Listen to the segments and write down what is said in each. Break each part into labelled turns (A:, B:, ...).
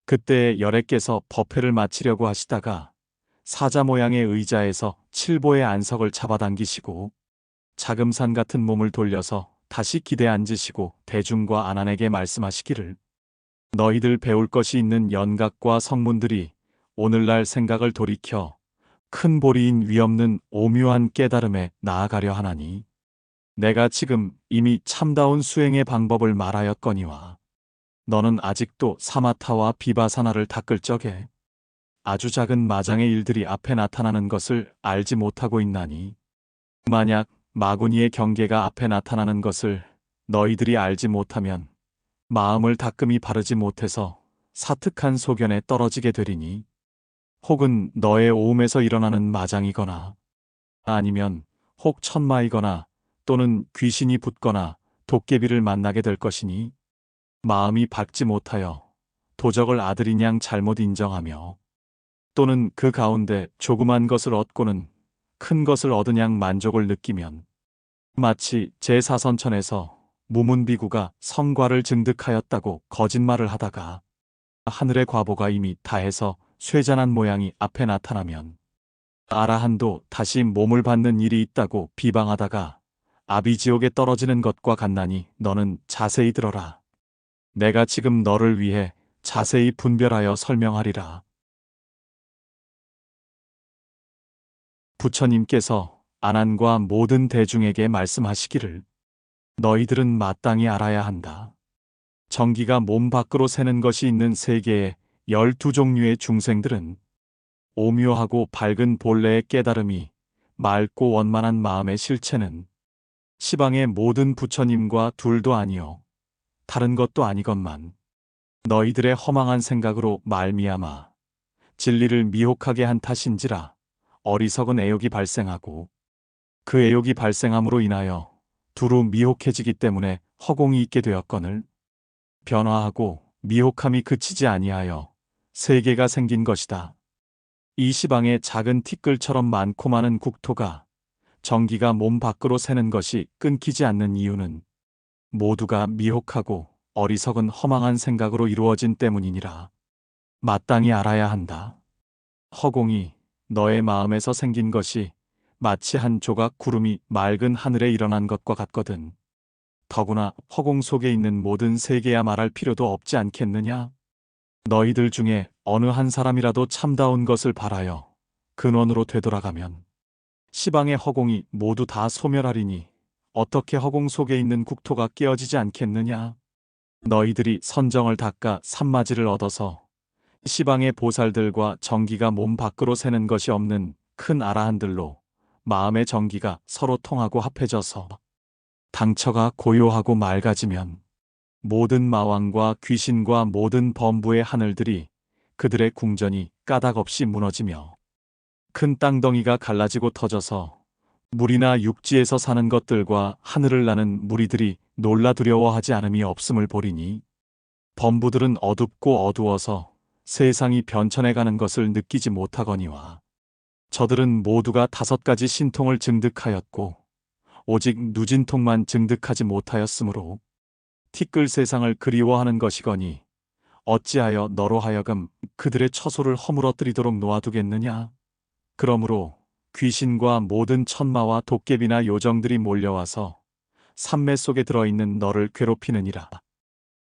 A: 그때 열애께서 법회를 마치려고 하시다가 사자 모양의 의자에서 칠보의 안석을 잡아당기시고 자금산 같은 몸을 돌려서 다시 기대 앉으시고 대중과 안한에게 말씀하시기를, 너희들 배울 것이 있는 연각과 성문들이 오늘날 생각을 돌이켜 큰 보리인 위없는 오묘한 깨달음에 나아가려 하나니, 내가 지금 이미 참다운 수행의 방법을 말하였거니와 너는 아직도 사마타와 비바사나를 닦을 적에 아주 작은 마장의 일들이 앞에 나타나는 것을 알지 못하고 있나니, 만약 마구니의 경계가 앞에 나타나는 것을 너희들이 알지 못하면 마음을 닦음이 바르지 못해서 사특한 소견에 떨어지게 되리니, 혹은 너의 오음에서 일어나는 마장이거나 아니면 혹 천마이거나 또는 귀신이 붙거나 도깨비를 만나게 될 것이니, 마음이 밝지 못하여 도적을 아들인 양 잘못 인정하며 또는 그 가운데 조그만 것을 얻고는 큰 것을 얻은 양 만족을 느끼면 마치 제4선천에서 무문비구가 성과를 증득하였다고 거짓말을 하다가 하늘의 과보가 이미 다해서 쇠잔한 모양이 앞에 나타나면 아라한도 다시 몸을 받는 일이 있다고 비방하다가 아비지옥에 떨어지는 것과 같나니, 너는 자세히 들어라. 내가 지금 너를 위해 자세히 분별하여 설명하리라. 부처님께서 안한과 모든 대중에게 말씀하시기를, 너희들은 마땅히 알아야 한다. 정기가 몸 밖으로 새는 것이 있는 세계의 12종류의 중생들은 오묘하고 밝은 본래의 깨달음이 맑고 원만한 마음의 실체는 시방의 모든 부처님과 둘도 아니요 다른 것도 아니건만 너희들의 허망한 생각으로 말미암아 진리를 미혹하게 한 탓인지라 어리석은 애욕이 발생하고, 그 애욕이 발생함으로 인하여 두루 미혹해지기 때문에 허공이 있게 되었거늘, 변화하고 미혹함이 그치지 아니하여 세계가 생긴 것이다. 이 시방의 작은 티끌처럼 많고 많은 국토가 정기가 몸 밖으로 새는 것이 끊기지 않는 이유는 모두가 미혹하고 어리석은 허망한 생각으로 이루어진 때문이니라. 마땅히 알아야 한다. 허공이 너의 마음에서 생긴 것이 마치 한 조각 구름이 맑은 하늘에 일어난 것과 같거든. 더구나 허공 속에 있는 모든 세계야 말할 필요도 없지 않겠느냐? 너희들 중에 어느 한 사람이라도 참다운 것을 바라여 근원으로 되돌아가면 시방의 허공이 모두 다 소멸하리니 어떻게 허공 속에 있는 국토가 깨어지지 않겠느냐? 너희들이 선정을 닦아 산마지를 얻어서 시방의 보살들과 정기가 몸 밖으로 새는 것이 없는 큰 아라한들로 마음의 정기가 서로 통하고 합해져서 당처가 고요하고 맑아지면 모든 마왕과 귀신과 모든 범부의 하늘들이 그들의 궁전이 까닭없이 무너지며 큰 땅덩이가 갈라지고 터져서 물이나 육지에서 사는 것들과 하늘을 나는 무리들이 놀라 두려워하지 않음이 없음을 보리니, 범부들은 어둡고 어두워서 세상이 변천해가는 것을 느끼지 못하거니와 저들은 모두가 5가지 신통을 증득하였고 오직 누진통만 증득하지 못하였으므로 티끌 세상을 그리워하는 것이거니, 어찌하여 너로 하여금 그들의 처소를 허물어뜨리도록 놓아두겠느냐? 그러므로 귀신과 모든 천마와 도깨비나 요정들이 몰려와서 산매 속에 들어있는 너를 괴롭히느니라.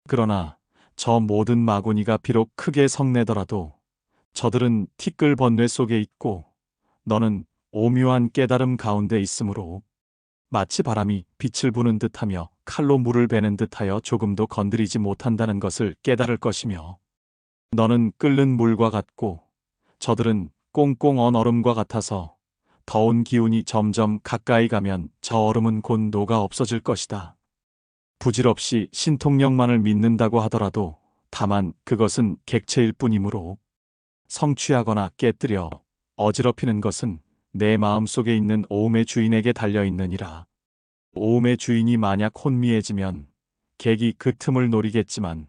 A: 그러나 저 모든 마구니가 비록 크게 성내더라도 저들은 티끌 번뇌 속에 있고 너는 오묘한 깨달음 가운데 있으므로 마치 바람이 빛을 부는 듯하며 칼로 물을 베는 듯하여 조금도 건드리지 못한다는 것을 깨달을 것이며, 너는 끓는 물과 같고 저들은 꽁꽁 언 얼음과 같아서 더운 기운이 점점 가까이 가면 저 얼음은 곧 녹아 없어질 것이다. 부질없이 신통력만을 믿는다고 하더라도 다만 그것은 객체일 뿐이므로 성취하거나 깨뜨려 어지럽히는 것은 내 마음속에 있는 오음의 주인에게 달려있느니라. 오음의 주인이 만약 혼미해지면 객이 그 틈을 노리겠지만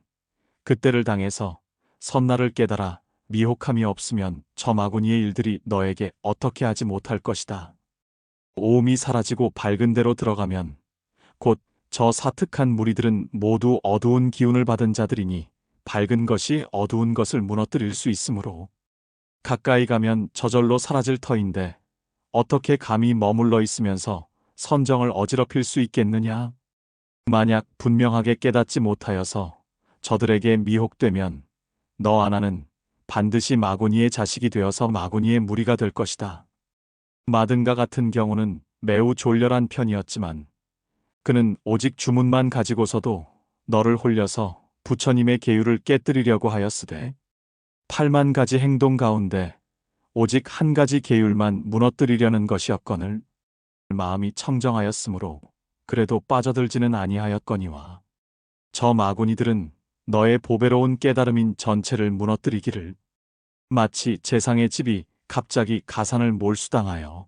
A: 그때를 당해서 선날을 깨달아 미혹함이 없으면 저 마구니의 일들이 너에게 어떻게 하지 못할 것이다. 오음이 사라지고 밝은 데로 들어가면 곧 저 사특한 무리들은 모두 어두운 기운을 받은 자들이니 밝은 것이 어두운 것을 무너뜨릴 수 있으므로 가까이 가면 저절로 사라질 터인데 어떻게 감히 머물러 있으면서 선정을 어지럽힐 수 있겠느냐? 만약 분명하게 깨닫지 못하여서 저들에게 미혹되면 너 아나는 반드시 마고니의 자식이 되어서 마고니의 무리가 될 것이다. 마든가 같은 경우는 매우 졸렬한 편이었지만 그는 오직 주문만 가지고서도 너를 홀려서 부처님의 계율을 깨뜨리려고 하였으되 8만 가지 행동 가운데 오직 한 가지 계율만 무너뜨리려는 것이었거늘 마음이 청정하였으므로 그래도 빠져들지는 아니하였거니와 저 마구니들은 너의 보배로운 깨달음인 전체를 무너뜨리기를 마치 재상의 집이 갑자기 가산을 몰수당하여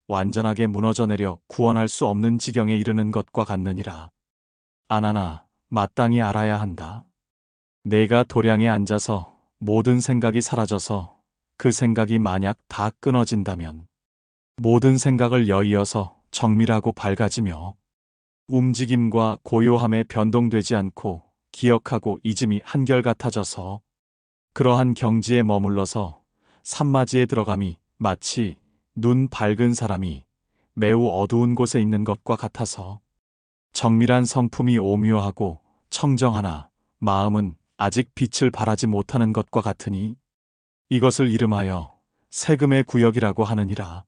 A: 완전하게 무너져 내려 구원할 수 없는 지경에 이르는 것과 같느니라. 아나나, 마땅히 알아야 한다. 내가 도량에 앉아서 모든 생각이 사라져서 그 생각이 만약 다 끊어진다면 모든 생각을 여이어서 정밀하고 밝아지며 움직임과 고요함에 변동되지 않고 기억하고 잊음이 한결같아져서 그러한 경지에 머물러서 산마지에 들어감이 마치 눈 밝은 사람이 매우 어두운 곳에 있는 것과 같아서 정밀한 성품이 오묘하고 청정하나 마음은 아직 빛을 발하지 못하는 것과 같으니 이것을 이름하여 세금의 구역이라고 하느니라.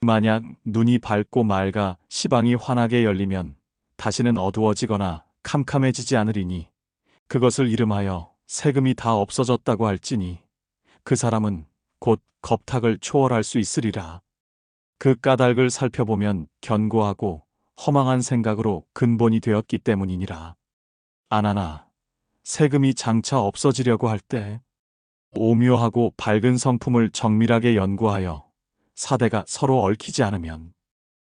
A: 만약 눈이 밝고 맑아 시방이 환하게 열리면 다시는 어두워지거나 캄캄해지지 않으리니 그것을 이름하여 세금이 다 없어졌다고 할지니 그 사람은 곧 겁탁을 초월할 수 있으리라. 그 까닭을 살펴보면 견고하고 허망한 생각으로 근본이 되었기 때문이니라. 아나나, 세금이 장차 없어지려고 할 때 오묘하고 밝은 성품을 정밀하게 연구하여 사대가 서로 얽히지 않으면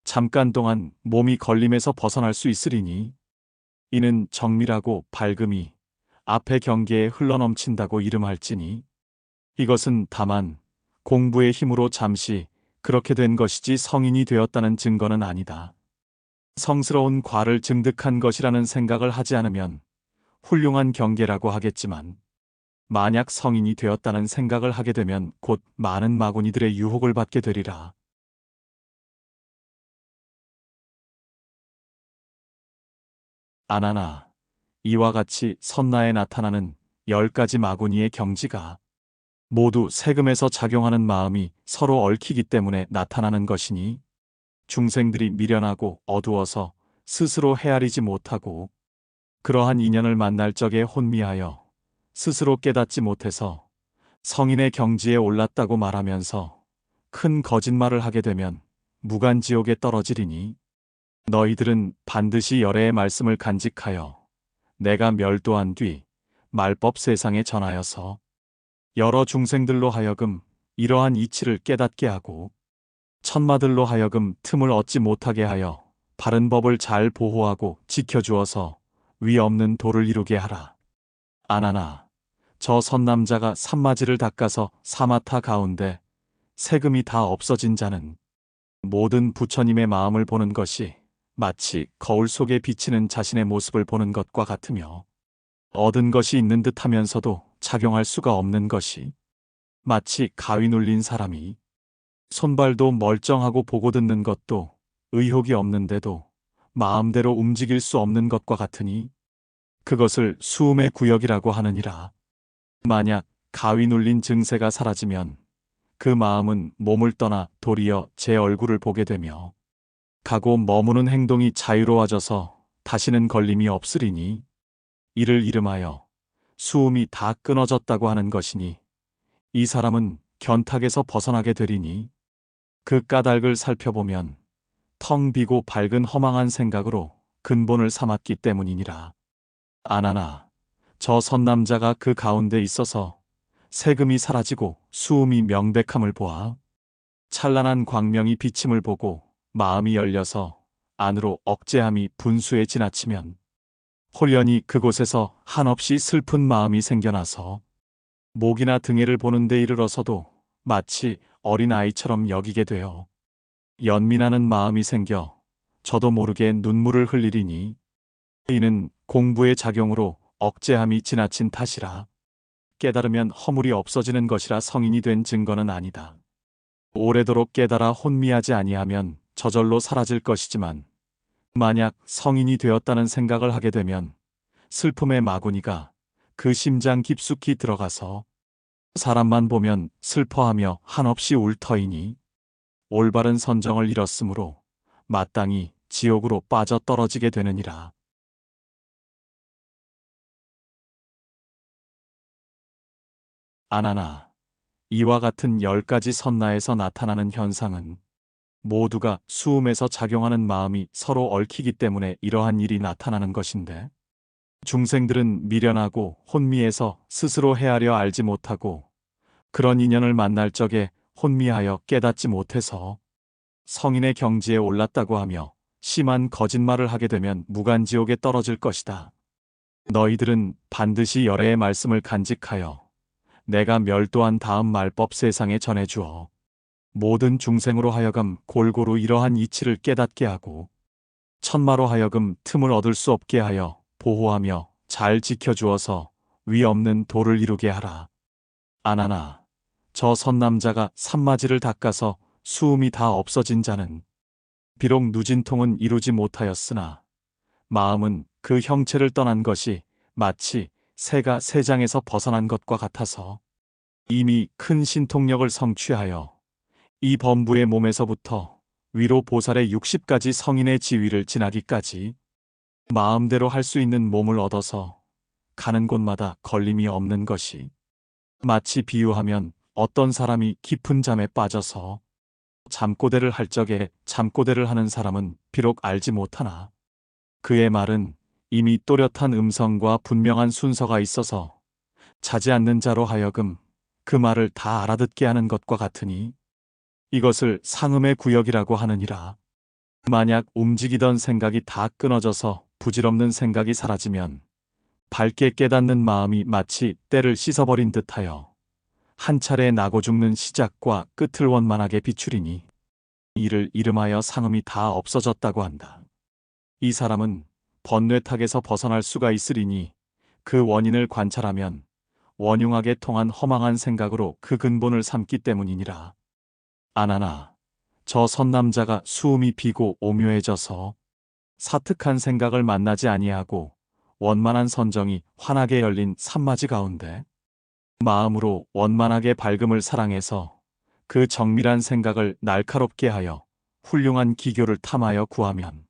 A: 잠깐 동안 몸이 걸림에서 벗어날 수 있으리니 이는 정밀하고 밝음이 앞의 경계에 흘러넘친다고 이름할지니 이것은 다만 공부의 힘으로 잠시 그렇게 된 것이지 성인이 되었다는 증거는 아니다. 성스러운 과를 증득한 것이라는 생각을 하지 않으면 훌륭한 경계라고 하겠지만 만약 성인이 되었다는 생각을 하게 되면 곧 많은 마구니들의 유혹을 받게 되리라. 아나나, 이와 같이 선나에 나타나는 10가지 마구니의 경지가 모두 세금에서 작용하는 마음이 서로 얽히기 때문에 나타나는 것이니 중생들이 미련하고 어두워서 스스로 헤아리지 못하고 그러한 인연을 만날 적에 혼미하여 스스로 깨닫지 못해서 성인의 경지에 올랐다고 말하면서 큰 거짓말을 하게 되면 무간지옥에 떨어지리니 너희들은 반드시 열애의 말씀을 간직하여 내가 멸도한 뒤 말법 세상에 전하여서 여러 중생들로 하여금 이러한 이치를 깨닫게 하고 천마들로 하여금 틈을 얻지 못하게 하여 바른 법을 잘 보호하고 지켜주어서 위 없는 도를 이루게 하라. 아나나, 저 선남자가 산마지를 닦아서 사마타 가운데 세금이 다 없어진 자는 모든 부처님의 마음을 보는 것이 마치 거울 속에 비치는 자신의 모습을 보는 것과 같으며 얻은 것이 있는 듯 하면서도 작용할 수가 없는 것이 마치 가위 눌린 사람이 손발도 멀쩡하고 보고 듣는 것도 의욕이 없는데도 마음대로 움직일 수 없는 것과 같으니 그것을 수음의 구역이라고 하느니라. 만약 가위 눌린 증세가 사라지면 그 마음은 몸을 떠나 도리어 제 얼굴을 보게 되며 가고 머무는 행동이 자유로워져서 다시는 걸림이 없으리니 이를 이름하여 수음이 다 끊어졌다고 하는 것이니 이 사람은 견탁에서 벗어나게 되리니 그 까닭을 살펴보면 텅 비고 밝은 허망한 생각으로 근본을 삼았기 때문이니라. 아나나, 저 선남자가 그 가운데 있어서 세금이 사라지고 수음이 명백함을 보아 찬란한 광명이 비침을 보고 마음이 열려서 안으로 억제함이 분수에 지나치면 홀연히 그곳에서 한없이 슬픈 마음이 생겨나서 목이나 등에를 보는 데 이르러서도 마치 어린아이처럼 여기게 되어 연민하는 마음이 생겨 저도 모르게 눈물을 흘리리니 이는 공부의 작용으로 억제함이 지나친 탓이라. 깨달으면 허물이 없어지는 것이라 성인이 된 증거는 아니다. 오래도록 깨달아 혼미하지 아니하면 저절로 사라질 것이지만 만약 성인이 되었다는 생각을 하게 되면 슬픔의 마구니가 그 심장 깊숙이 들어가서 사람만 보면 슬퍼하며 한없이 울 터이니 올바른 선정을 잃었으므로 마땅히 지옥으로 빠져 떨어지게 되느니라. 아나나, 이와 같은 10가지 선나에서 나타나는 현상은 모두가 수음에서 작용하는 마음이 서로 얽히기 때문에 이러한 일이 나타나는 것인데, 중생들은 미련하고 혼미해서 스스로 헤아려 알지 못하고 그런 인연을 만날 적에 혼미하여 깨닫지 못해서 성인의 경지에 올랐다고 하며 심한 거짓말을 하게 되면 무간지옥에 떨어질 것이다. 너희들은 반드시 열애의 말씀을 간직하여 내가 멸도한 다음 말법 세상에 전해주어 모든 중생으로 하여금 골고루 이러한 이치를 깨닫게 하고 천마로 하여금 틈을 얻을 수 없게 하여 보호하며 잘 지켜주어서 위 없는 도를 이루게 하라. 아나나, 저 선남자가 산마지를 닦아서 수음이 다 없어진 자는 비록 누진통은 이루지 못하였으나 마음은 그 형체를 떠난 것이 마치 새가 새장에서 벗어난 것과 같아서 이미 큰 신통력을 성취하여 이 범부의 몸에서부터 위로 보살의 60가지 성인의 지위를 지나기까지 마음대로 할 수 있는 몸을 얻어서 가는 곳마다 걸림이 없는 것이 마치 비유하면 어떤 사람이 깊은 잠에 빠져서 잠꼬대를 할 적에 잠꼬대를 하는 사람은 비록 알지 못하나 그의 말은 이미 또렷한 음성과 분명한 순서가 있어서 자지 않는 자로 하여금 그 말을 다 알아듣게 하는 것과 같으니 이것을 상음의 구역이라고 하느니라. 만약 움직이던 생각이 다 끊어져서 부질없는 생각이 사라지면 밝게 깨닫는 마음이 마치 때를 씻어버린 듯하여 한 차례 나고 죽는 시작과 끝을 원만하게 비추리니 이를 이름하여 상음이 다 없어졌다고 한다. 이 사람은 번뇌탁에서 벗어날 수가 있으리니 그 원인을 관찰하면 원흉하게 통한 허망한 생각으로 그 근본을 삼기 때문이니라. 아나나, 저 선남자가 수음이 비고 오묘해져서 사특한 생각을 만나지 아니하고 원만한 선정이 환하게 열린 산마지 가운데 마음으로 원만하게 밝음을 사랑해서 그 정밀한 생각을 날카롭게 하여 훌륭한 기교를 탐하여 구하면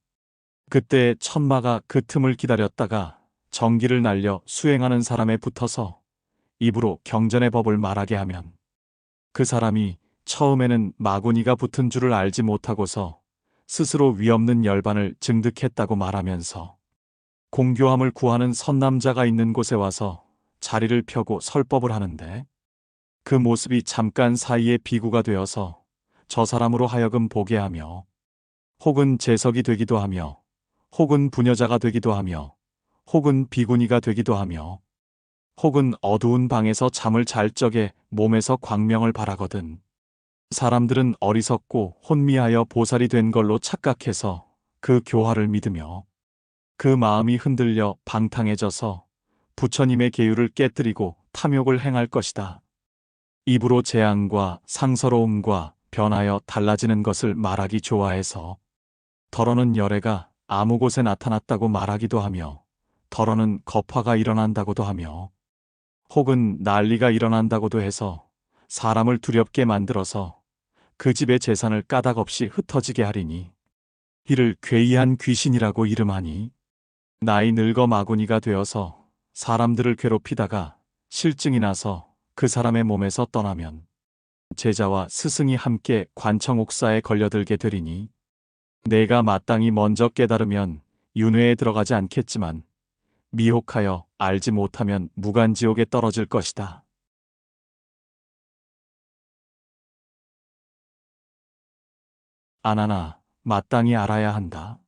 A: 그때 천마가 그 틈을 기다렸다가 정기를 날려 수행하는 사람에 붙어서 입으로 경전의 법을 말하게 하면 그 사람이 처음에는 마구니가 붙은 줄을 알지 못하고서 스스로 위없는 열반을 증득했다고 말하면서 공교함을 구하는 선남자가 있는 곳에 와서 자리를 펴고 설법을 하는데 그 모습이 잠깐 사이에 비구가 되어서 저 사람으로 하여금 보게 하며 혹은 재석이 되기도 하며 혹은 부녀자가 되기도 하며 혹은 비구니가 되기도 하며 혹은 어두운 방에서 잠을 잘 적에 몸에서 광명을 발하거든 사람들은 어리석고 혼미하여 보살이 된 걸로 착각해서 그 교화를 믿으며 그 마음이 흔들려 방탕해져서 부처님의 계율을 깨뜨리고 탐욕을 행할 것이다. 입으로 재앙과 상서로움과 변하여 달라지는 것을 말하기 좋아해서 덜어는 열애가 아무 곳에 나타났다고 말하기도 하며 덜어는 겁화가 일어난다고도 하며 혹은 난리가 일어난다고도 해서 사람을 두렵게 만들어서 그 집의 재산을 까닭없이 흩어지게 하리니 이를 괴이한 귀신이라고 이름하니 나이 늙어 마구니가 되어서 사람들을 괴롭히다가 실증이 나서 그 사람의 몸에서 떠나면 제자와 스승이 함께 관청옥사에 걸려들게 되리니 내가 마땅히 먼저 깨달으면 윤회에 들어가지 않겠지만 미혹하여 알지 못하면 무간지옥에 떨어질 것이다. 아나나, 마땅히 알아야 한다.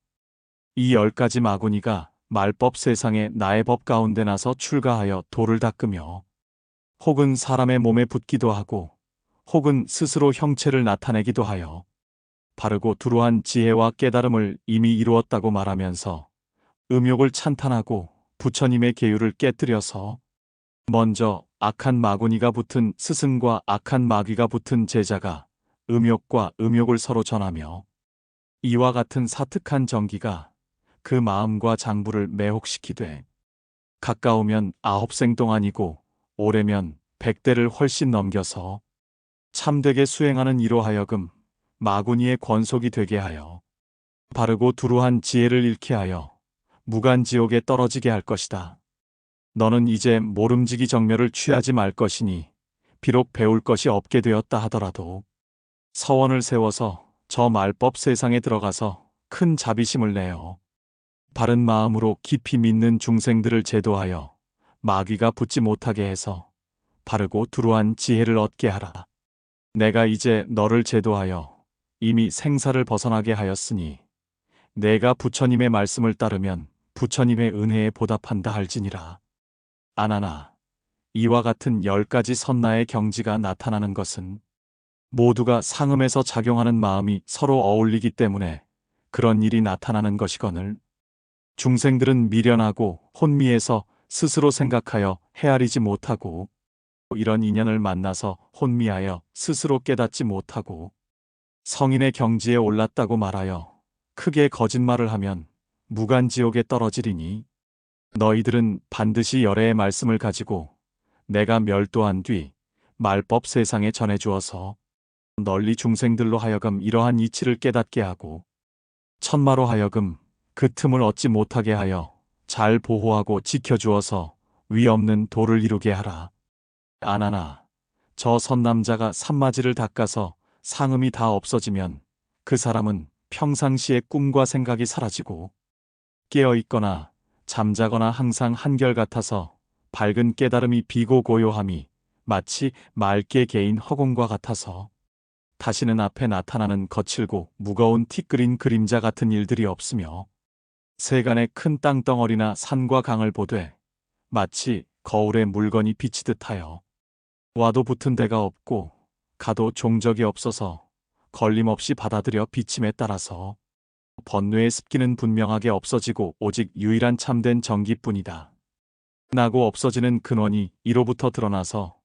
A: 이 10가지 마구니가 말법 세상에 나의 법 가운데 나서 출가하여 도를 닦으며 혹은 사람의 몸에 붙기도 하고 혹은 스스로 형체를 나타내기도 하여 바르고 두루한 지혜와 깨달음을 이미 이루었다고 말하면서 음욕을 찬탄하고 부처님의 계율을 깨뜨려서 먼저 악한 마구니가 붙은 스승과 악한 마귀가 붙은 제자가 음욕과 음욕을 서로 전하며 이와 같은 사특한 정기가 그 마음과 장부를 매혹시키되 가까우면 9생 동안이고 오래면 100대를 훨씬 넘겨서 참되게 수행하는 이로 하여금 마구니의 권속이 되게 하여 바르고 두루한 지혜를 잃게 하여 무간지옥에 떨어지게 할 것이다. 너는 이제 모름지기 정멸을 취하지 말 것이니 비록 배울 것이 없게 되었다 하더라도 서원을 세워서 저 말법 세상에 들어가서 큰 자비심을 내어 바른 마음으로 깊이 믿는 중생들을 제도하여 마귀가 붙지 못하게 해서 바르고 두루한 지혜를 얻게 하라. 내가 이제 너를 제도하여 이미 생사를 벗어나게 하였으니 내가 부처님의 말씀을 따르면 부처님의 은혜에 보답한다 할지니라. 아나나, 이와 같은 10가지 선나의 경지가 나타나는 것은 모두가 상음에서 작용하는 마음이 서로 어울리기 때문에 그런 일이 나타나는 것이거늘 중생들은 미련하고 혼미해서 스스로 생각하여 헤아리지 못하고 이런 인연을 만나서 혼미하여 스스로 깨닫지 못하고 성인의 경지에 올랐다고 말하여 크게 거짓말을 하면 무간지옥에 떨어지리니 너희들은 반드시 열애의 말씀을 가지고 내가 멸도한 뒤 말법 세상에 전해주어서 널리 중생들로 하여금 이러한 이치를 깨닫게 하고 천마로 하여금 그 틈을 얻지 못하게 하여 잘 보호하고 지켜주어서 위 없는 도를 이루게 하라. 아나나, 저 선남자가 산마지를 닦아서 상음이 다 없어지면 그 사람은 평상시의 꿈과 생각이 사라지고 깨어있거나 잠자거나 항상 한결같아서 밝은 깨달음이 비고 고요함이 마치 맑게 개인 허공과 같아서 다시는 앞에 나타나는 거칠고 무거운 티끌인 그림자 같은 일들이 없으며 세간의 큰 땅덩어리나 산과 강을 보되 마치 거울에 물건이 비치듯 하여 와도 붙은 데가 없고 가도 종적이 없어서 걸림없이 받아들여 비침에 따라서 번뇌의 습기는 분명하게 없어지고 오직 유일한 참된 정기뿐이다. 나고 없어지는 근원이 이로부터 드러나서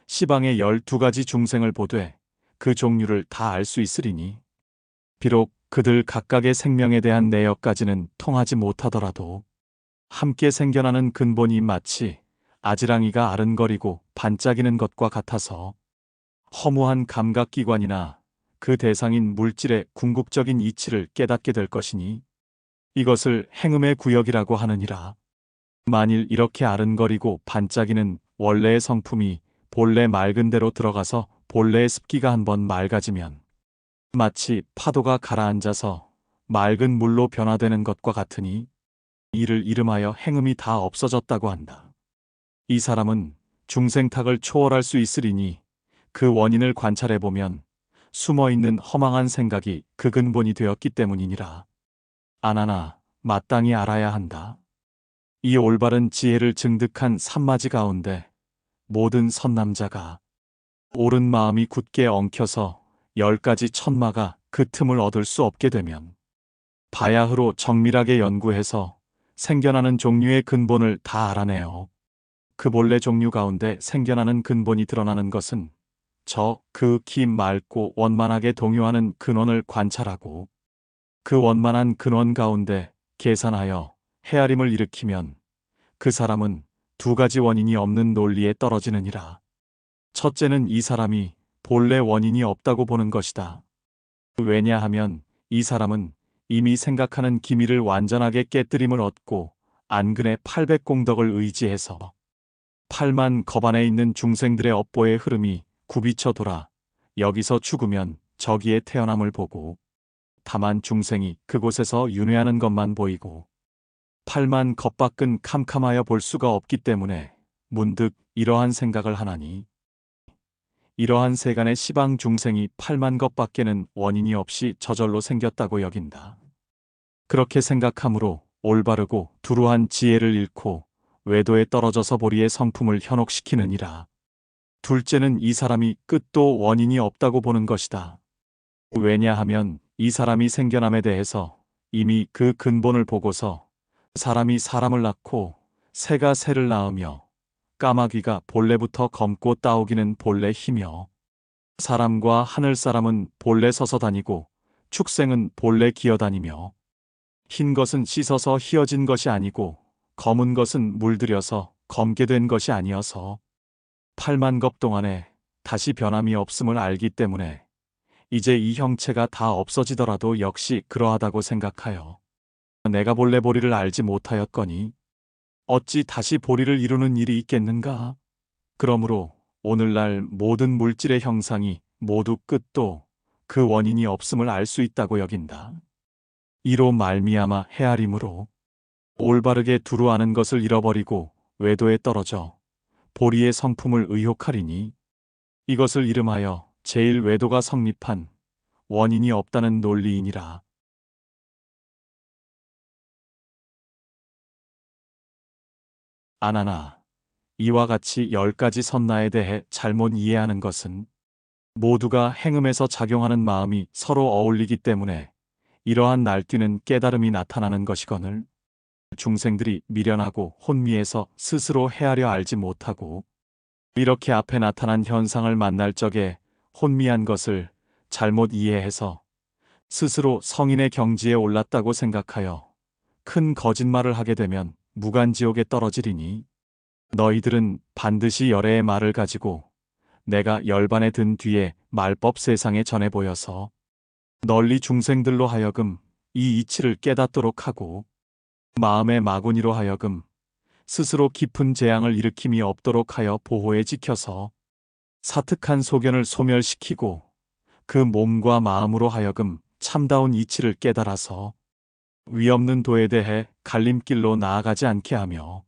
A: 시방의 12가지 중생을 보되 그 종류를 다 알 수 있으리니 비록 그들 각각의 생명에 대한 내역까지는 통하지 못하더라도 함께 생겨나는 근본이 마치 아지랑이가 아른거리고 반짝이는 것과 같아서 허무한 감각기관이나 그 대상인 물질의 궁극적인 이치를 깨닫게 될 것이니 이것을 행음의 구역이라고 하느니라. 만일 이렇게 아른거리고 반짝이는 원래의 성품이 본래 맑은 데로 들어가서 본래의 습기가 한번 맑아지면 마치 파도가 가라앉아서 맑은 물로 변화되는 것과 같으니 이를 이름하여 행음이 다 없어졌다고 한다. 이 사람은 중생탁을 초월할 수 있으리니 그 원인을 관찰해보면 숨어있는 허망한 생각이 그 근본이 되었기 때문이니라. 아나나, 마땅히 알아야 한다. 이 올바른 지혜를 증득한 산마지 가운데 모든 선남자가 옳은 마음이 굳게 엉켜서 10가지 천마가 그 틈을 얻을 수 없게 되면 바야흐로 정밀하게 연구해서 생겨나는 종류의 근본을 다 알아내어 그 본래 종류 가운데 생겨나는 근본이 드러나는 것은 저 극히 맑고 원만하게 동요하는 근원을 관찰하고 그 원만한 근원 가운데 계산하여 헤아림을 일으키면 그 사람은 2가지 원인이 없는 논리에 떨어지느니라. 첫째는 이 사람이 본래 원인이 없다고 보는 것이다. 왜냐하면 이 사람은 이미 생각하는 기미를 완전하게 깨뜨림을 얻고 안근의 800공덕을 의지해서 8만 겁 안에 있는 중생들의 업보의 흐름이 굽이쳐 돌아 여기서 죽으면 저기에 태어남을 보고 다만 중생이 그곳에서 윤회하는 것만 보이고 8만 겁 밖은 캄캄하여 볼 수가 없기 때문에 문득 이러한 생각을 하나니 이러한 세간의 시방 중생이 8만 것 밖에는 원인이 없이 저절로 생겼다고 여긴다. 그렇게 생각함으로 올바르고 두루한 지혜를 잃고 외도에 떨어져서 보리의 성품을 현혹시키느니라. 둘째는 이 사람이 끝도 원인이 없다고 보는 것이다. 왜냐하면 이 사람이 생겨남에 대해서 이미 그 근본을 보고서 사람이 사람을 낳고 새가 새를 낳으며 까마귀가 본래부터 검고 따오기는 본래 힘이여. 사람과 하늘 사람은 본래 서서 다니고 축생은 본래 기어다니며 흰 것은 씻어서 희어진 것이 아니고 검은 것은 물들여서 검게 된 것이 아니어서 8만 겁 동안에 다시 변함이 없음을 알기 때문에 이제 이 형체가 다 없어지더라도 역시 그러하다고 생각하여 내가 본래 보리를 알지 못하였거니 어찌 다시 보리를 이루는 일이 있겠는가? 그러므로 오늘날 모든 물질의 형상이 모두 끝도 그 원인이 없음을 알 수 있다고 여긴다. 이로 말미암아 헤아림으로 올바르게 두루 아는 것을 잃어버리고 외도에 떨어져 보리의 성품을 의혹하리니 이것을 이름하여 제일 외도가 성립한 원인이 없다는 논리이니라. 아나나, 이와 같이 10가지 선나에 대해 잘못 이해하는 것은 모두가 행음에서 작용하는 마음이 서로 어울리기 때문에 이러한 날뛰는 깨달음이 나타나는 것이거늘 중생들이 미련하고 혼미해서 스스로 헤아려 알지 못하고 이렇게 앞에 나타난 현상을 만날 적에 혼미한 것을 잘못 이해해서 스스로 성인의 경지에 올랐다고 생각하여 큰 거짓말을 하게 되면 무간지옥에 떨어지리니 너희들은 반드시 열애의 말을 가지고 내가 열반에 든 뒤에 말법 세상에 전해 보여서 널리 중생들로 하여금 이 이치를 깨닫도록 하고 마음의 마구니로 하여금 스스로 깊은 재앙을 일으킴이 없도록 하여 보호해 지켜서 사특한 소견을 소멸시키고 그 몸과 마음으로 하여금 참다운 이치를 깨달아서 위없는 도에 대해 갈림길로 나아가지 않게 하며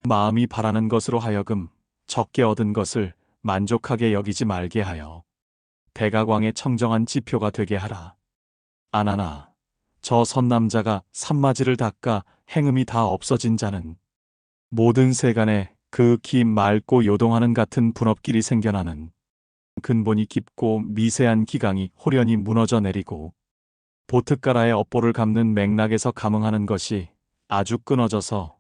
A: 마음이 바라는 것으로 하여금 적게 얻은 것을 만족하게 여기지 말게 하여 대가광의 청정한 지표가 되게 하라. 아나나, 저 선남자가 산마지를 닦아 행음이 다 없어진 자는 모든 세간에 그 기 맑고 요동하는 같은 분업길이 생겨나는 근본이 깊고 미세한 기강이 호련히 무너져 내리고 보트가라의 업보를 감는 맥락에서 감응하는 것이 아주 끊어져서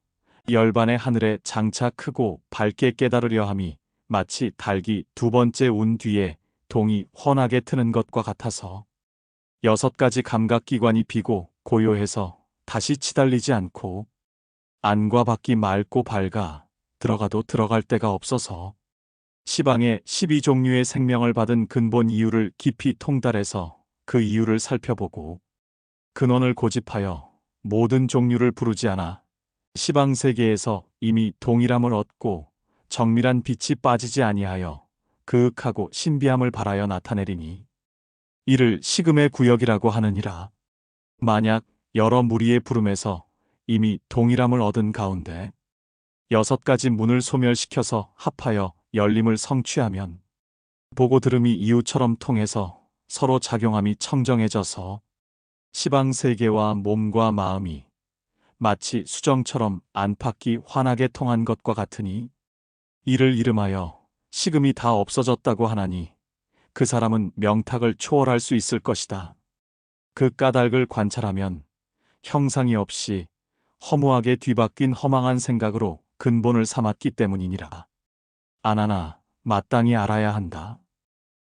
A: 열반의 하늘에 장차 크고 밝게 깨달으려 함이 마치 닭이 두 번째 운 뒤에 동이 훤하게 트는 것과 같아서 6가지 감각기관이 비고 고요해서 다시 치달리지 않고 안과 밖이 맑고 밝아 들어가도 들어갈 데가 없어서 시방의 12종류의 생명을 받은 근본 이유를 깊이 통달해서 그 이유를 살펴보고 근원을 고집하여 모든 종류를 부르지 않아 시방 세계에서 이미 동일함을 얻고 정밀한 빛이 빠지지 아니하여 그윽하고 신비함을 발하여 나타내리니 이를 식음의 구역이라고 하느니라. 만약 여러 무리의 부름에서 이미 동일함을 얻은 가운데 6가지 문을 소멸시켜서 합하여 열림을 성취하면 보고 들음이 이유처럼 통해서 서로 작용함이 청정해져서 시방 세계와 몸과 마음이 마치 수정처럼 안팎이 환하게 통한 것과 같으니 이를 이름하여 식음이 다 없어졌다고 하나니 그 사람은 명탁을 초월할 수 있을 것이다. 그 까닭을 관찰하면 형상이 없이 허무하게 뒤바뀐 허망한 생각으로 근본을 삼았기 때문이니라. 아나나, 마땅히 알아야 한다.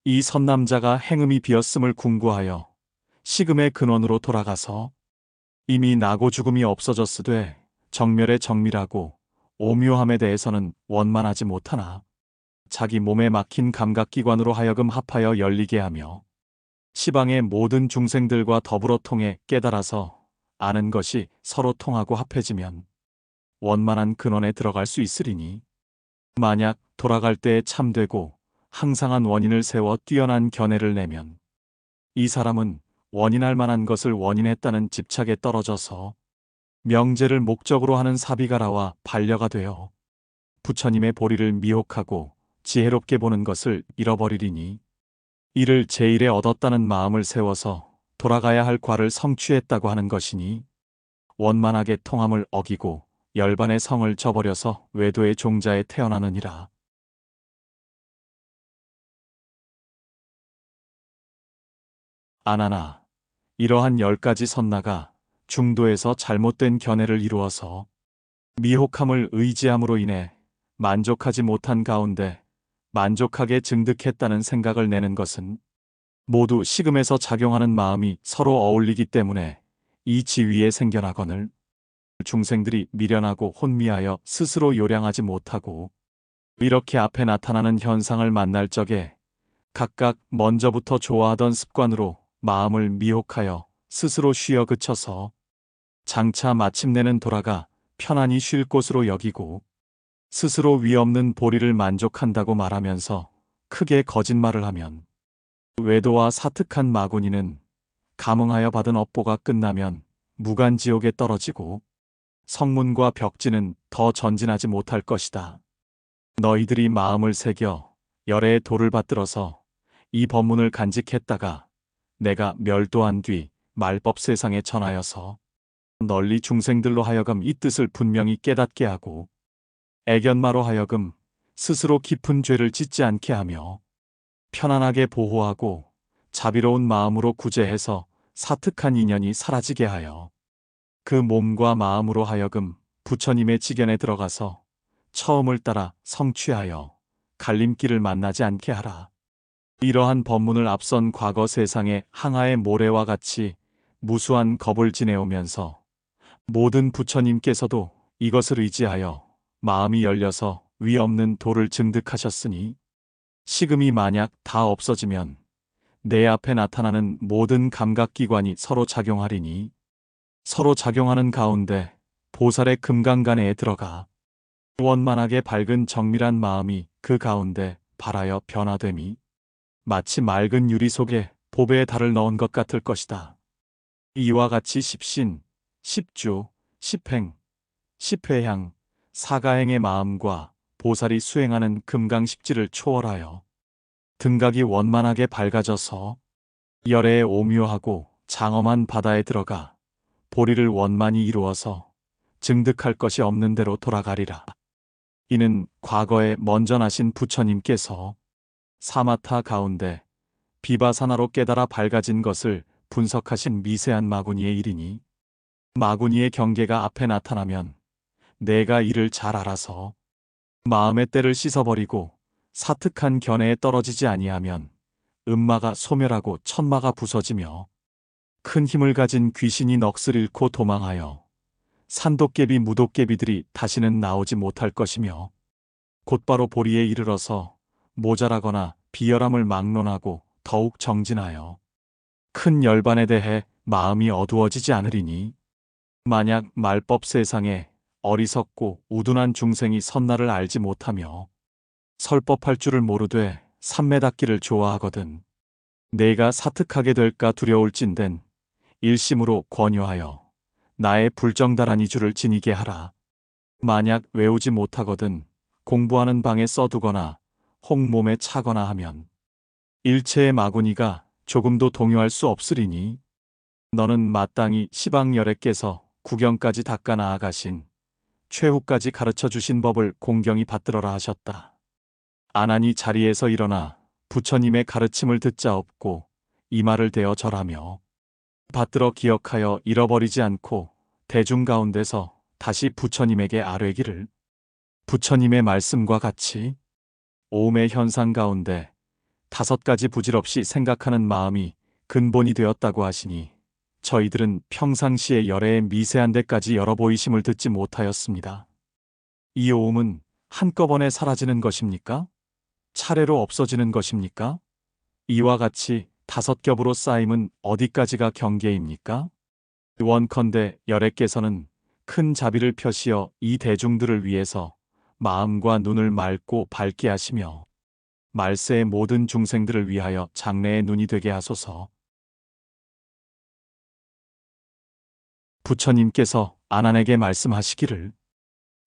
A: 이 선남자가 행음이 비었음을 궁구하여 식음의 근원으로 돌아가서 이미 나고 죽음이 없어졌으되 정멸의 정밀하고 오묘함에 대해서는 원만하지 못하나 자기 몸에 막힌 감각기관으로 하여금 합하여 열리게 하며 시방의 모든 중생들과 더불어 통해 깨달아서 아는 것이 서로 통하고 합해지면 원만한 근원에 들어갈 수 있으리니 만약 돌아갈 때에 참되고 항상한 원인을 세워 뛰어난 견해를 내면 이 사람은 원인할 만한 것을 원인했다는 집착에 떨어져서 명제를 목적으로 하는 사비가라와 반려가 되어 부처님의 보리를 미혹하고 지혜롭게 보는 것을 잃어버리리니 이를 제일에 얻었다는 마음을 세워서 돌아가야 할 과를 성취했다고 하는 것이니 원만하게 통함을 어기고 열반의 성을 저버려서 외도의 종자에 태어나느니라. 아나나, 이러한 10가지 선나가 중도에서 잘못된 견해를 이루어서 미혹함을 의지함으로 인해 만족하지 못한 가운데 만족하게 증득했다는 생각을 내는 것은 모두 식음에서 작용하는 마음이 서로 어울리기 때문에 이 지위에 생겨나거늘 중생들이 미련하고 혼미하여 스스로 요량하지 못하고 이렇게 앞에 나타나는 현상을 만날 적에 각각 먼저부터 좋아하던 습관으로 마음을 미혹하여 스스로 쉬어 그쳐서 장차 마침내는 돌아가 편안히 쉴 곳으로 여기고 스스로 위없는 보리를 만족한다고 말하면서 크게 거짓말을 하면 외도와 사특한 마구니는 감응하여 받은 업보가 끝나면 무간지옥에 떨어지고 성문과 벽지는 더 전진하지 못할 것이다. 너희들이 마음을 새겨 열애의 도를 받들어서 이 법문을 간직했다가 내가 멸도한 뒤 말법 세상에 전하여서 널리 중생들로 하여금 이 뜻을 분명히 깨닫게 하고 애견마로 하여금 스스로 깊은 죄를 짓지 않게 하며 편안하게 보호하고 자비로운 마음으로 구제해서 사특한 인연이 사라지게 하여 그 몸과 마음으로 하여금 부처님의 지견에 들어가서 처음을 따라 성취하여 갈림길을 만나지 않게 하라. 이러한 법문을 앞선 과거 세상의 항아의 모래와 같이 무수한 겁을 지내오면서 모든 부처님께서도 이것을 의지하여 마음이 열려서 위 없는 도를 증득하셨으니 식음이 만약 다 없어지면 내 앞에 나타나는 모든 감각기관이 서로 작용하리니 서로 작용하는 가운데 보살의 금강간에 들어가 원만하게 밝은 정밀한 마음이 그 가운데 발하여 변화됨이 마치 맑은 유리 속에 보배의 달을 넣은 것 같을 것이다. 이와 같이 십신, 십주, 십행, 십회향, 사가행의 마음과 보살이 수행하는 금강십지를 초월하여 등각이 원만하게 밝아져서 열애에 오묘하고 장엄한 바다에 들어가 보리를 원만히 이루어서 증득할 것이 없는 대로 돌아가리라. 이는 과거에 먼저 나신 부처님께서 사마타 가운데 비바사나로 깨달아 밝아진 것을 분석하신 미세한 마구니의 일이니 마구니의 경계가 앞에 나타나면 내가 이를 잘 알아서 마음의 때를 씻어버리고 사특한 견해에 떨어지지 아니하면 음마가 소멸하고 천마가 부서지며 큰 힘을 가진 귀신이 넋을 잃고 도망하여 산도깨비 무도깨비들이 다시는 나오지 못할 것이며 곧바로 보리에 이르러서 모자라거나 비열함을 막론하고 더욱 정진하여 큰 열반에 대해 마음이 어두워지지 않으리니 만약 말법 세상에 어리석고 우둔한 중생이 선날을 알지 못하며 설법할 줄을 모르되 삼매 닦기를 좋아하거든 내가 사특하게 될까 두려울진된 일심으로 권유하여 나의 불정달한 이주를 지니게 하라. 만약 외우지 못하거든 공부하는 방에 써두거나 혹 몸에 차거나 하면 일체의 마구니가 조금도 동요할 수 없으리니 너는 마땅히 시방열애께서 구경까지 닦아 나아가신 최후까지 가르쳐 주신 법을 공경히 받들어라 하셨다. 아나니 자리에서 일어나 부처님의 가르침을 듣자없고 이 말을 대어 절하며 받들어 기억하여 잃어버리지 않고 대중 가운데서 다시 부처님에게 아뢰기를 부처님의 말씀과 같이 오음의 현상 가운데 5가지 부질없이 생각하는 마음이 근본이 되었다고 하시니 저희들은 평상시에 열애의 미세한 데까지 열어 보이심을 듣지 못하였습니다. 이 오음은 한꺼번에 사라지는 것입니까? 차례로 없어지는 것입니까? 이와 같이 5겹으로 쌓임은 어디까지가 경계입니까? 원컨대 열애께서는 큰 자비를 펴시어 이 대중들을 위해서 마음과 눈을 맑고 밝게 하시며 말세의 모든 중생들을 위하여 장래의 눈이 되게 하소서. 부처님께서 아난에게 말씀하시기를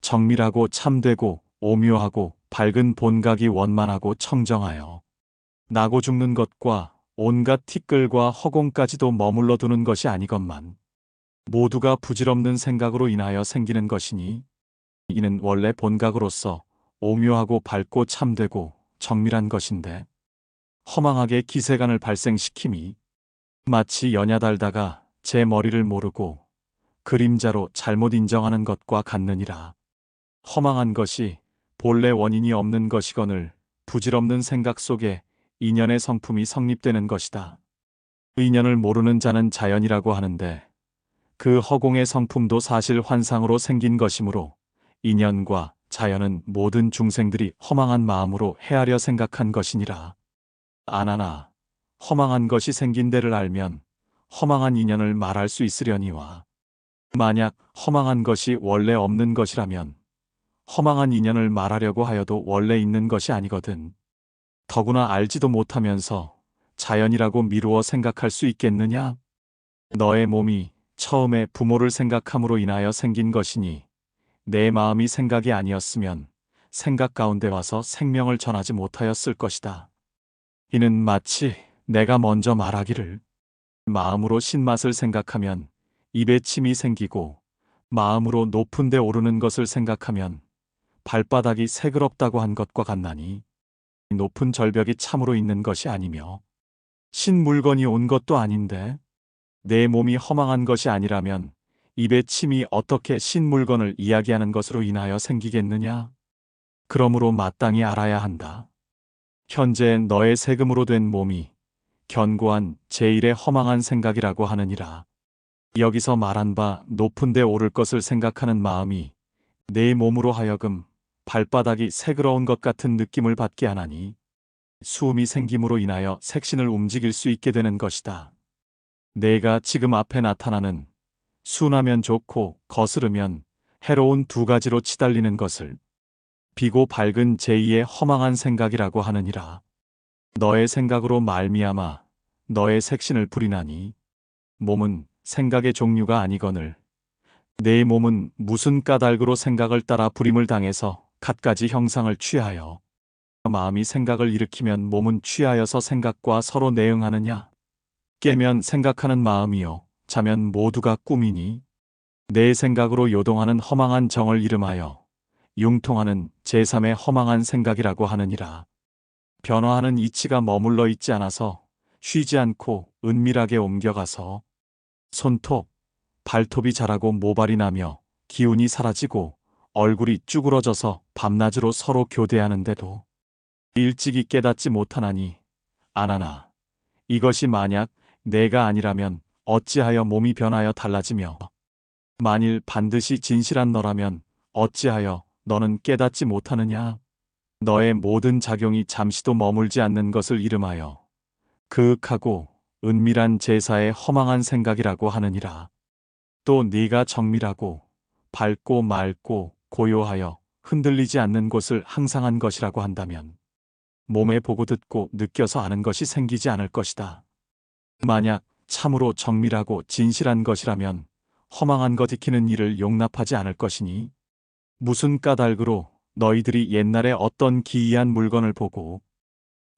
A: 정밀하고 참되고 오묘하고 밝은 본각이 원만하고 청정하여 나고 죽는 것과 온갖 티끌과 허공까지도 머물러 두는 것이 아니건만 모두가 부질없는 생각으로 인하여 생기는 것이니 이는 원래 본각으로서 오묘하고 밝고 참되고 정밀한 것인데 허망하게 기세간을 발생시킴이 마치 연야 달다가 제 머리를 모르고 그림자로 잘못 인정하는 것과 같느니라. 허망한 것이 본래 원인이 없는 것이거늘 부질없는 생각 속에 인연의 성품이 성립되는 것이다. 인연을 모르는 자는 자연이라고 하는데 그 허공의 성품도 사실 환상으로 생긴 것이므로 인연과 자연은 모든 중생들이 허망한 마음으로 헤아려 생각한 것이니라. 아나나 허망한 것이 생긴 데를 알면 허망한 인연을 말할 수 있으려니와 만약 허망한 것이 원래 없는 것이라면 허망한 인연을 말하려고 하여도 원래 있는 것이 아니거든. 더구나 알지도 못하면서 자연이라고 미루어 생각할 수 있겠느냐? 너의 몸이 처음에 부모를 생각함으로 인하여 생긴 것이니 내 마음이 생각이 아니었으면 생각 가운데 와서 생명을 전하지 못하였을 것이다. 이는 마치 내가 먼저 말하기를 마음으로 신맛을 생각하면 입에 침이 생기고 마음으로 높은 데 오르는 것을 생각하면 발바닥이 새그럽다고 한 것과 같나니 높은 절벽이 참으로 있는 것이 아니며 신 물건이 온 것도 아닌데 내 몸이 허망한 것이 아니라면 입에 침이 어떻게 신 물건을 이야기하는 것으로 인하여 생기겠느냐? 그러므로 마땅히 알아야 한다. 현재 너의 세금으로 된 몸이 견고한 제1의 허망한 생각이라고 하느니라. 여기서 말한 바 높은 데 오를 것을 생각하는 마음이 내 몸으로 하여금 발바닥이 새그러운 것 같은 느낌을 받게 하나니 수음이 생김으로 인하여 색신을 움직일 수 있게 되는 것이다. 내가 지금 앞에 나타나는 순하면 좋고 거스르면 해로운 두 가지로 치달리는 것을 비고 밝은 제2의 허망한 생각이라고 하느니라. 너의 생각으로 말미암아 너의 색신을 부리나니 몸은 생각의 종류가 아니거늘 내 몸은 무슨 까닭으로 생각을 따라 부림을 당해서 갖가지 형상을 취하여 마음이 생각을 일으키면 몸은 취하여서 생각과 서로 내응하느냐? 깨면 생각하는 마음이요 자면 모두가 꿈이니 내 생각으로 요동하는 허망한 정을 이름하여 융통하는 제3의 허망한 생각이라고 하느니라. 변화하는 이치가 머물러 있지 않아서 쉬지 않고 은밀하게 옮겨가서 손톱, 발톱이 자라고 모발이 나며 기운이 사라지고 얼굴이 쭈그러져서 밤낮으로 서로 교대하는데도 일찍이 깨닫지 못하나니 아나나 이것이 만약 내가 아니라면 어찌하여 몸이 변하여 달라지며 만일 반드시 진실한 너라면 어찌하여 너는 깨닫지 못하느냐? 너의 모든 작용이 잠시도 머물지 않는 것을 이름하여 그윽하고 은밀한 제사의 허망한 생각이라고 하느니라. 또 네가 정밀하고 밝고 맑고 고요하여 흔들리지 않는 곳을 항상한 것이라고 한다면 몸에 보고 듣고 느껴서 아는 것이 생기지 않을 것이다. 만약 참으로 정밀하고 진실한 것이라면 허망한 것 익히는 일을 용납하지 않을 것이니 무슨 까닭으로 너희들이 옛날에 어떤 기이한 물건을 보고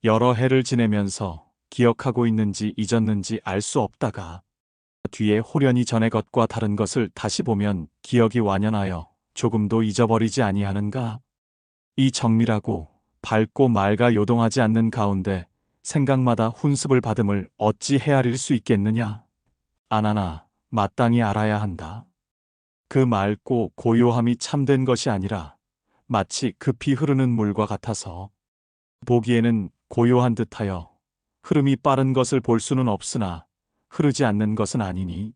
A: 여러 해를 지내면서 기억하고 있는지 잊었는지 알 수 없다가 뒤에 홀연히 전의 것과 다른 것을 다시 보면 기억이 완연하여 조금도 잊어버리지 아니하는가? 이 정밀하고 밝고 맑아 요동하지 않는 가운데 생각마다 훈습을 받음을 어찌 헤아릴 수 있겠느냐? 아나나 마땅히 알아야 한다. 그 맑고 고요함이 참된 것이 아니라 마치 급히 흐르는 물과 같아서 보기에는 고요한 듯하여 흐름이 빠른 것을 볼 수는 없으나 흐르지 않는 것은 아니니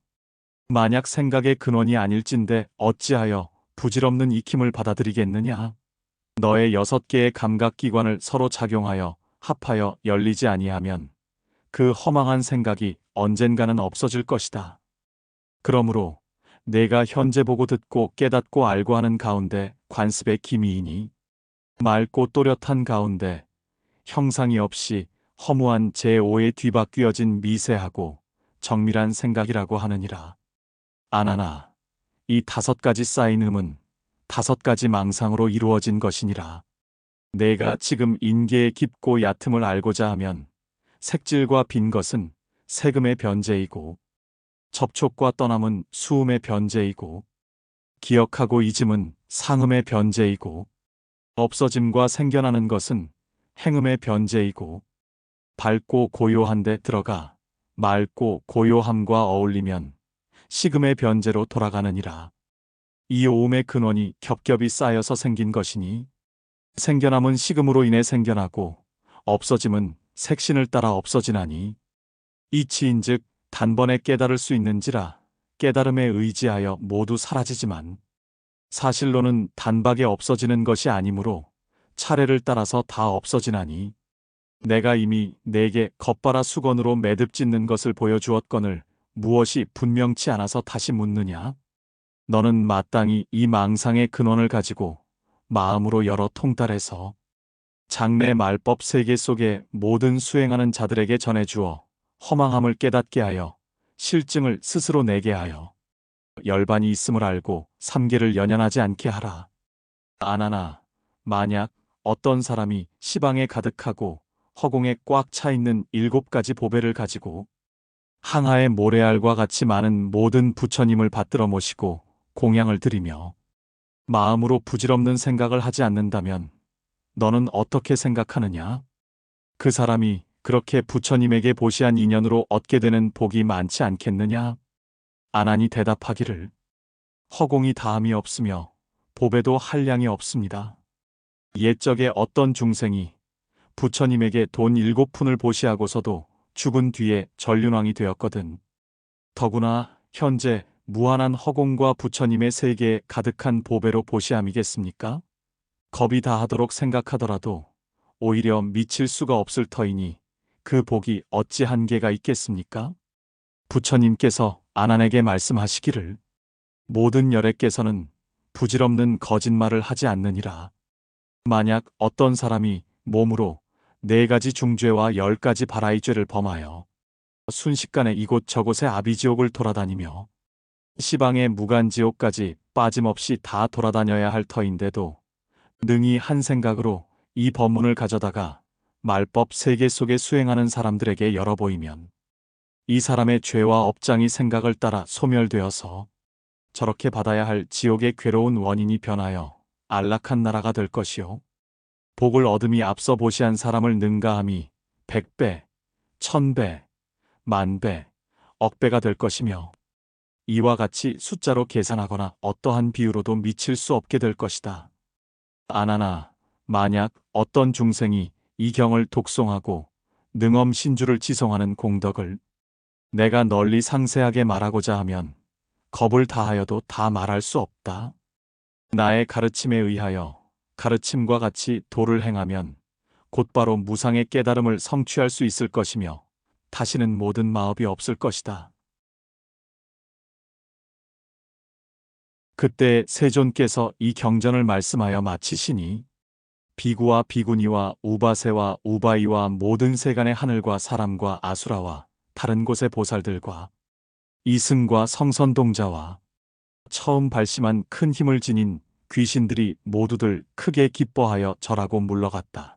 A: 만약 생각의 근원이 아닐진데 어찌하여 부질없는 익힘을 받아들이겠느냐? 너의 6개의 감각기관을 서로 작용하여 합하여 열리지 아니하면 그 허망한 생각이 언젠가는 없어질 것이다. 그러므로 내가 현재 보고 듣고 깨닫고 알고 하는 가운데 관습의 기미이니 맑고 또렷한 가운데 형상이 없이 허무한 제5의 뒤바뀌어진 미세하고 정밀한 생각이라고 하느니라. 아나나 이 5가지 쌓인 흠은 5가지 망상으로 이루어진 것이니라. 내가 지금 인계의 깊고 얕음을 알고자 하면 색질과 빈 것은 세금의 변제이고 접촉과 떠남은 수음의 변제이고 기억하고 잊음은 상음의 변제이고 없어짐과 생겨나는 것은 행음의 변제이고 밝고 고요한 데 들어가 맑고 고요함과 어울리면 식음의 변제로 돌아가느니라. 이 오음의 근원이 겹겹이 쌓여서 생긴 것이니 생겨남은 식음으로 인해 생겨나고 없어짐은 색신을 따라 없어지나니 이치인즉 단번에 깨달을 수 있는지라 깨달음에 의지하여 모두 사라지지만 사실로는 단박에 없어지는 것이 아니므로 차례를 따라서 다 없어지나니 내가 이미 내게 겉바라 수건으로 매듭 짓는 것을 보여주었거늘 무엇이 분명치 않아서 다시 묻느냐? 너는 마땅히 이 망상의 근원을 가지고 마음으로 여러 통달해서 장래 말법 세계 속의 모든 수행하는 자들에게 전해주어 허망함을 깨닫게 하여 실증을 스스로 내게 하여 열반이 있음을 알고 삼계를 연연하지 않게 하라. 아나나, 만약 어떤 사람이 시방에 가득하고 허공에 꽉 차 있는 7가지 보배를 가지고 항하의 모래알과 같이 많은 모든 부처님을 받들어 모시고 공양을 드리며 마음으로 부질없는 생각을 하지 않는다면 너는 어떻게 생각하느냐? 그 사람이 그렇게 부처님에게 보시한 인연으로 얻게 되는 복이 많지 않겠느냐? 아난이 대답하기를 허공이 다함이 없으며 보배도 한량이 없습니다. 옛적에 어떤 중생이 부처님에게 돈 7푼을 보시하고서도 죽은 뒤에 전륜왕이 되었거든. 더구나 현재 무한한 허공과 부처님의 세계에 가득한 보배로 보시함이겠습니까? 겁이 다하도록 생각하더라도 오히려 미칠 수가 없을 터이니 그 복이 어찌 한계가 있겠습니까? 부처님께서 아난에게 말씀하시기를 모든 열애께서는 부질없는 거짓말을 하지 않느니라. 만약 어떤 사람이 몸으로 4가지 중죄와 10가지 바라의 죄를 범하여 순식간에 이곳저곳의 아비지옥을 돌아다니며 시방의 무간지옥까지 빠짐없이 다 돌아다녀야 할 터인데도 능히 한 생각으로 이 법문을 가져다가 말법 세계 속에 수행하는 사람들에게 열어보이면 이 사람의 죄와 업장이 생각을 따라 소멸되어서 저렇게 받아야 할 지옥의 괴로운 원인이 변하여 안락한 나라가 될 것이요. 복을 얻음이 앞서 보시한 사람을 능가함이 100배, 1000배, 만배, 억배가 될 것이며 이와 같이 숫자로 계산하거나 어떠한 비유로도 미칠 수 없게 될 것이다. 아나나, 만약 어떤 중생이 이 경을 독송하고 능엄신주를 지송하는 공덕을 내가 널리 상세하게 말하고자 하면 겁을 다하여도 다 말할 수 없다. 나의 가르침에 의하여 가르침과 같이 도를 행하면 곧바로 무상의 깨달음을 성취할 수 있을 것이며 다시는 모든 마업이 없을 것이다. 그때 세존께서 이 경전을 말씀하여 마치시니 비구와 비구니와 우바세와 우바이와 모든 세간의 하늘과 사람과 아수라와 다른 곳의 보살들과 이승과 성선동자와 처음 발심한 큰 힘을 지닌 귀신들이 모두들 크게 기뻐하여 절하고 물러갔다.